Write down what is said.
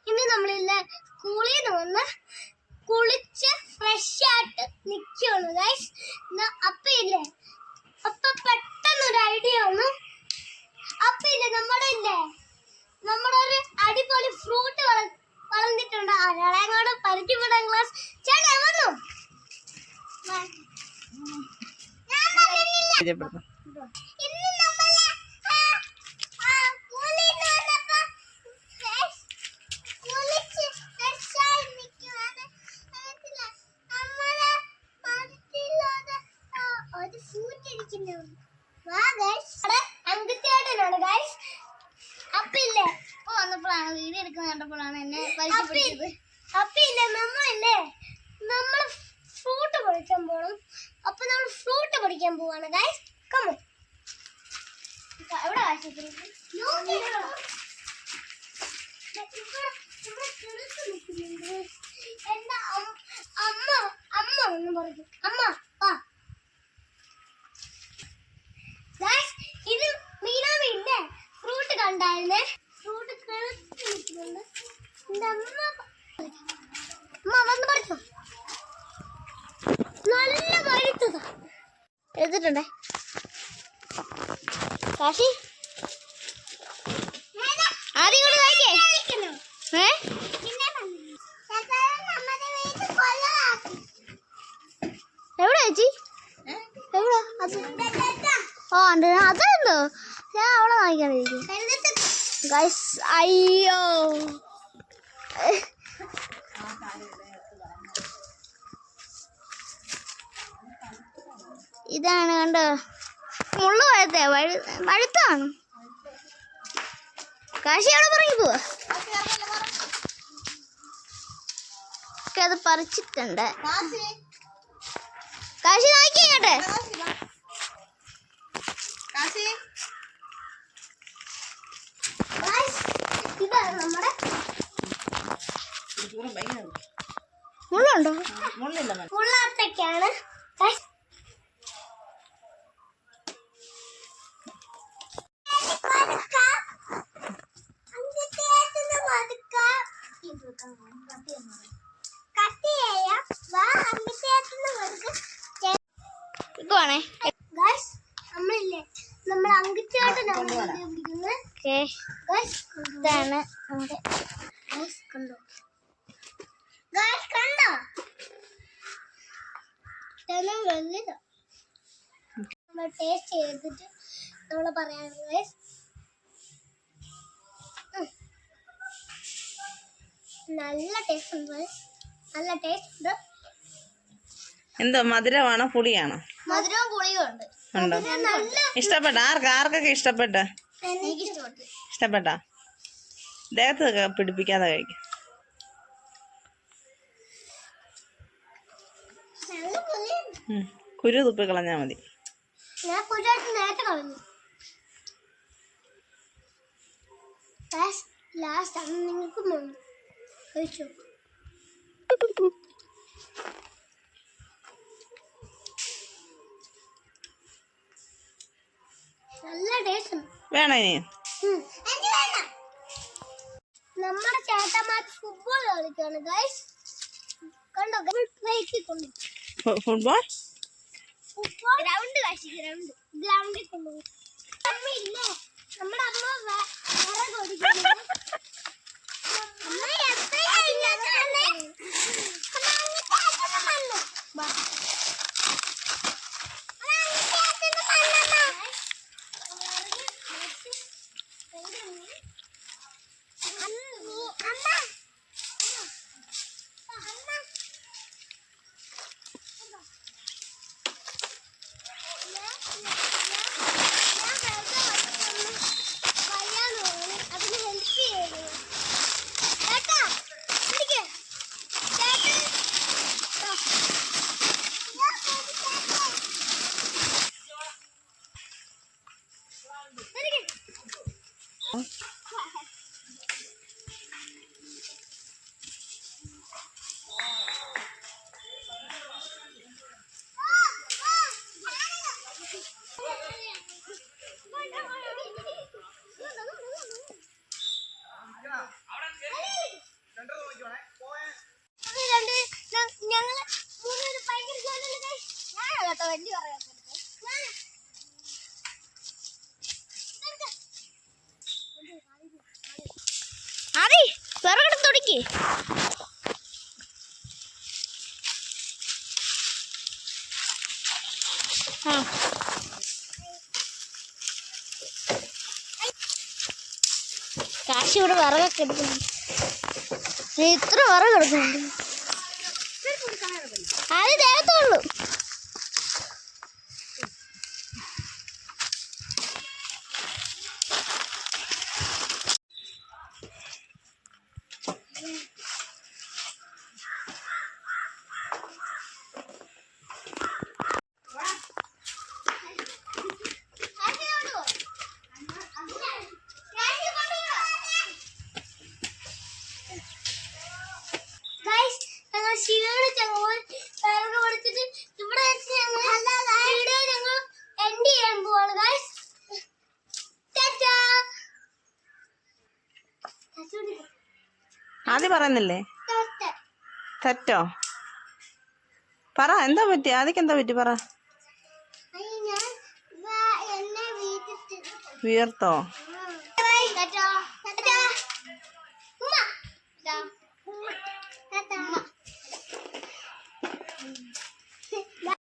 ഇന്ന് നമ്മളില്ലേ സ്കൂളിൽ നിന്ന് വന്ന് കുളിച്ച് ഫ്രഷ് ആയിട്ട് നിൽക്കുകയാണ് ഗൈസ്. അപ്പൊ ഇല്ലേ അപ്പൊ പെട്ടെന്നൊരു ഐഡിയ വന്നു. അപ്പൊ ഇല്ലേ നമ്മുടെ ഒരു അടിപൊളി ഫ്രൂട്ട് വളർന്നിട്ടുണ്ട്. അയാളെങ്ങോട്ട് പരിചയപ്പെടാൻ ക്ലാസ് ചേട്ടാ വന്നു. വീഡിയോ എടുക്കുന്ന കണ്ടപ്പോഴാണ് എന്നെ പരിചയപ്പെടുത്തിയത്. അപ്പില്ലേ നമ്മള് ഫ്രൂട്ട് പൊടിക്കാൻ പോകണം. അപ്പൊ നമ്മൾ ഫ്രൂട്ട് പൊടിക്കാൻ പോവാണ് ഗൈസ്. കമോൺ. എവിടെ എന്റെ അമ്മ ഒന്ന് പറയും. അമ്മ ഇത് മീനാമില്ലേ ഫ്രൂട്ട് കണ്ടായിരുന്നേ. ഫ്രൂട്ട് നിൽക്കുന്നുണ്ട്. എന്റെ അമ്മ വന്ന് പറിച്ചോ. നല്ല പഴുത്തതാ എടുത്തിട്ടുണ്ടേ. കാശി ആദ്യം കൂടെ കഴിക്കേ. എവിടെ ചേച്ചി എവിടെ അതെന്തോ ഞാൻ അവിടെ വാങ്ങിക്കാണ്ടിരിക്കും ഗൈസ്. അയ്യോ ഇതാണ് കണ്ടോ മുള്ളു പഴത്തെ പഴുത്താണ്. കാശി അവിടെ പറയും പോവാ. അത് പറിച്ചിട്ടുണ്ട്. കാശി നോക്കിയങ്ങട്ടെ. ഇതാണ് നമ്മുടെ മുള്ളുണ്ടോ? മുള്ളാത്തൊക്കെയാണ്. നമ്മൾ അങ്കിച്ചേട്ടനാണ് പിടിക്കുന്നത്. ഇതാണ് നമ്മുടെ കണ്ടോ വലുതാ. നമ്മൾ ടേസ്റ്റ് ചെയ്തിട്ട് നമ്മൾ പറയാനുള്ളത് നല്ല ടേസ്റ്റ് ഉണ്ട്. നല്ല ടേസ്റ്റ് ഉണ്ട്. എന്തോ മധുരമാണോ പുളിയാണോ? മധുരവും പുളിയും ഉണ്ട്. ഇഷ്ടപ്പെട്ട ആർക്കൊക്കെ ഇഷ്ടപ്പെട്ട? ഇഷ്ടപ്പെട്ട ദേഹത്ത് പിടിപ്പിക്കാതെ കഴിക്കും. കുരു തുപ്പി കളഞ്ഞാ മതി. നല്ല ടേസ്റ്റ് വേണോ ഇനി? നമ്മുടെ ചേട്ടന്മാർ ഫുട്ബോൾ കളിക്കാണ് ഗൈസ്. കണ്ടോ ഫുട്ബോൾ ഗ്രൗണ്ട് ഗ്രൗണ്ടിൽ കൊണ്ടുപോകും. അമ്മയില്ലേ നമ്മുടെ അമ്മ വിറക് ഓടിക്കുന്നു. അതിന് ഹെൽപ്പ് ചെയ്യുന്നു. പിടിക്ക്. കാശി ഇവിടെ വിറകൊക്കെ എടുക്കുന്നു. ഇത്ര വിറക് എടുക്കുന്നുണ്ട്. അത് ദേഹത്തുള്ളൂ. ആദ്യം പറയുന്നില്ലേ? തെറ്റോ? പറ, എന്താ പറ്റി? ആദ്യം എന്താ പറ്റി പറ. വീർത്തോ?